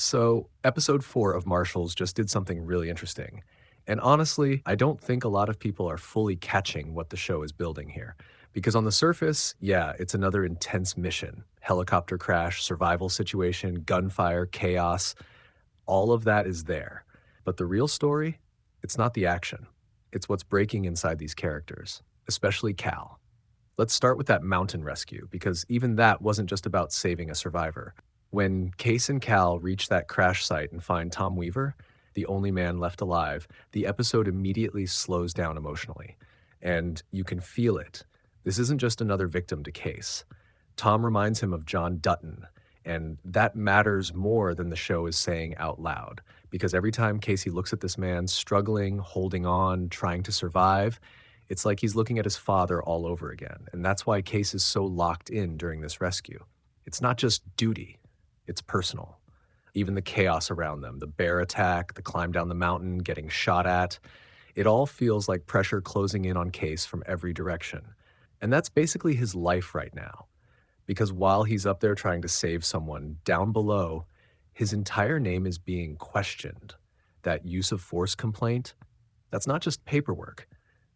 So, episode 4 of Marshals just did something really interesting. And honestly, I don't think a lot of people are fully catching what the show is building here. Because on the surface, yeah, it's another intense mission helicopter crash, survival situation, gunfire, chaos. All of that is there. But the real story, it's not the action, it's what's breaking inside these characters, especially Cal. Let's start with that mountain rescue, because even that wasn't just about saving a survivor. When Kayce and Cal reach that crash site and find Tom Weaver, the only man left alive, the episode immediately slows down emotionally. And you can feel it. This isn't just another victim to Kayce. Tom reminds him of John Dutton, and that matters more than the show is saying out loud. Because every time Casey looks at this man struggling, holding on, trying to survive, it's like he's looking at his father all over again. And that's why Case is so locked in during this rescue. It's not just duty, it's personal. Even the chaos around them, the bear attack, the climb down the mountain, getting shot at, it all feels like pressure closing in on Case from every direction. And that's basically his life right now. Because while he's up there trying to save someone, down below, his entire name is being questioned. That use of force complaint, that's not just paperwork.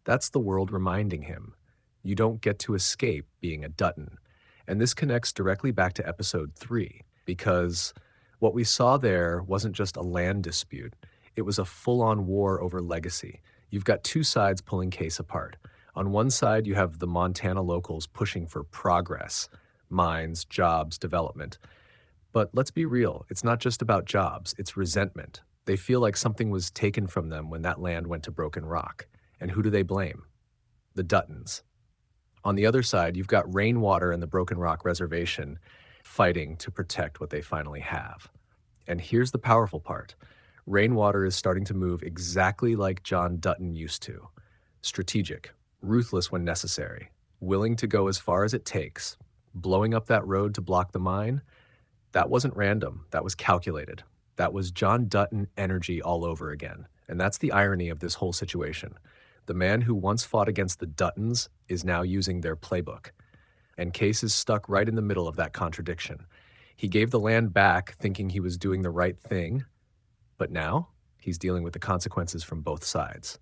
That's the world reminding him, you don't get to escape being a Dutton. And this connects directly back to episode 3, because what we saw there wasn't just a land dispute, it was a full-on war over legacy. You've got two sides pulling Case apart. On one side, you have the Montana locals pushing for progress, mines, jobs, development. But let's be real, it's not just about jobs, it's resentment. They feel like something was taken from them when that land went to Broken Rock. And who do they blame? The Duttons. On the other side, you've got Rainwater and the Broken Rock Reservation fighting to protect what they finally have. And here's the powerful part. Rainwater is starting to move exactly like John Dutton used to. Strategic, ruthless when necessary, willing to go as far as it takes. Blowing up that road to block the mine, that wasn't random, that was calculated. That was John Dutton energy all over again. And that's the irony of this whole situation. The man who once fought against the Duttons is now using their playbook. And Case is stuck right in the middle of that contradiction. He gave the land back thinking he was doing the right thing, but now he's dealing with the consequences from both sides.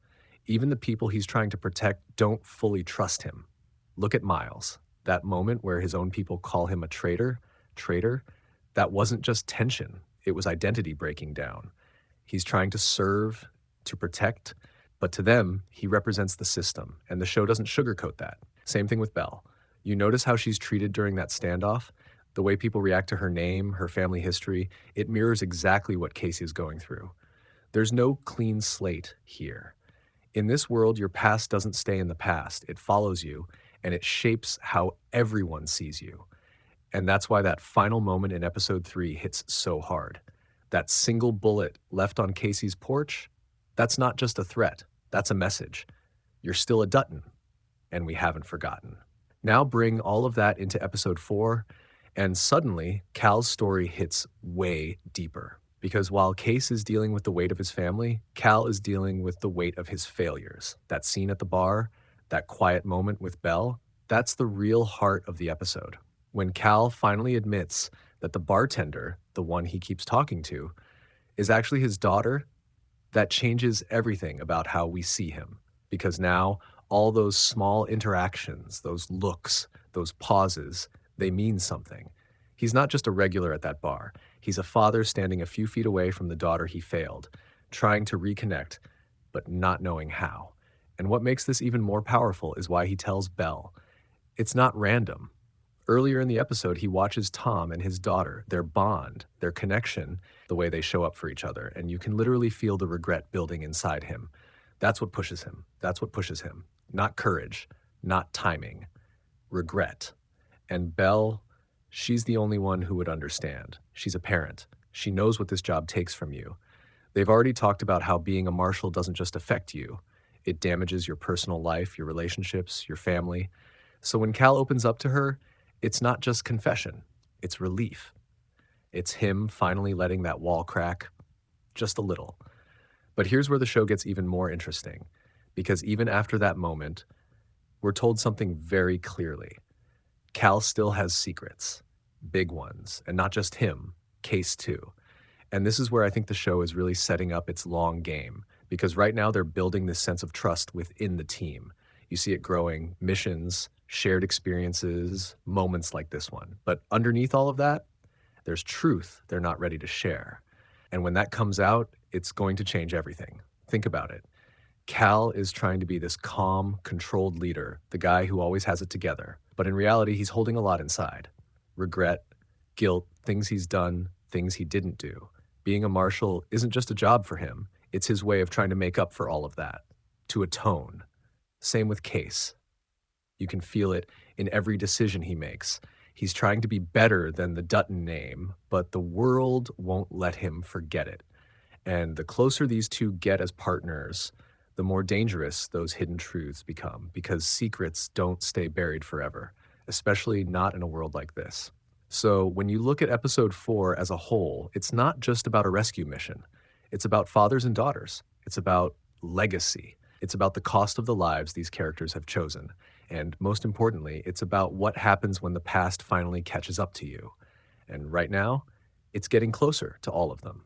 Even the people he's trying to protect don't fully trust him. Look at Miles. That moment where his own people call him a traitor, that wasn't just tension, it was identity breaking down. He's trying to serve, to protect, but to them, he represents the system, and the show doesn't sugarcoat that. Same thing with Belle. You notice how she's treated during that standoff? The way people react to her name, her family history, it mirrors exactly what Casey is going through. There's no clean slate here. In this world, your past doesn't stay in the past. It follows you, and it shapes how everyone sees you. And that's why that final moment in episode 3 hits so hard. That single bullet left on Casey's porch, that's not just a threat. That's a message. You're still a Dutton, and we haven't forgotten. Now bring all of that into episode 4, and suddenly Cal's story hits way deeper. Because while Case is dealing with the weight of his family, Cal is dealing with the weight of his failures. That scene at the bar, that quiet moment with Belle, that's the real heart of the episode. When Cal finally admits that the bartender, the one he keeps talking to, is actually his daughter, that changes everything about how we see him. Because now, all those small interactions, those looks, those pauses, they mean something. He's not just a regular at that bar. He's a father standing a few feet away from the daughter he failed, trying to reconnect, but not knowing how. And what makes this even more powerful is why he tells Belle. It's not random. Earlier in the episode, he watches Tom and his daughter, their bond, their connection, the way they show up for each other, and you can literally feel the regret building inside him. That's what pushes him. That's what pushes him. Not courage, not timing, regret. And Belle, she's the only one who would understand. She's a parent. She knows what this job takes from you. They've already talked about how being a marshal doesn't just affect you. It damages your personal life, your relationships, your family. So when Cal opens up to her, it's not just confession, it's relief. It's him finally letting that wall crack just a little. But here's where the show gets even more interesting, because even after that moment, we're told something very clearly. Cal still has secrets, big ones, and not just him, Case too. And this is where I think the show is really setting up its long game because right now they're building this sense of trust within the team. You see it growing missions, shared experiences, moments like this one. But underneath all of that, there's truth they're not ready to share. And when that comes out, it's going to change everything. Think about it. Cal is trying to be this calm, controlled leader, the guy who always has it together. But in reality, he's holding a lot inside regret, guilt, things he's done, things he didn't do. Being a marshal isn't just a job for him, it's his way of trying to make up for all of that, to atone. Same with Kayce. You can feel it in every decision he makes. He's trying to be better than the Dutton name, but the world won't let him forget it. And the closer these two get as partners, the more dangerous those hidden truths become because secrets don't stay buried forever, especially not in a world like this. So when you look at episode 4 as a whole, it's not just about a rescue mission. It's about fathers and daughters. It's about legacy. It's about the cost of the lives these characters have chosen. And most importantly, it's about what happens when the past finally catches up to you. And right now, it's getting closer to all of them.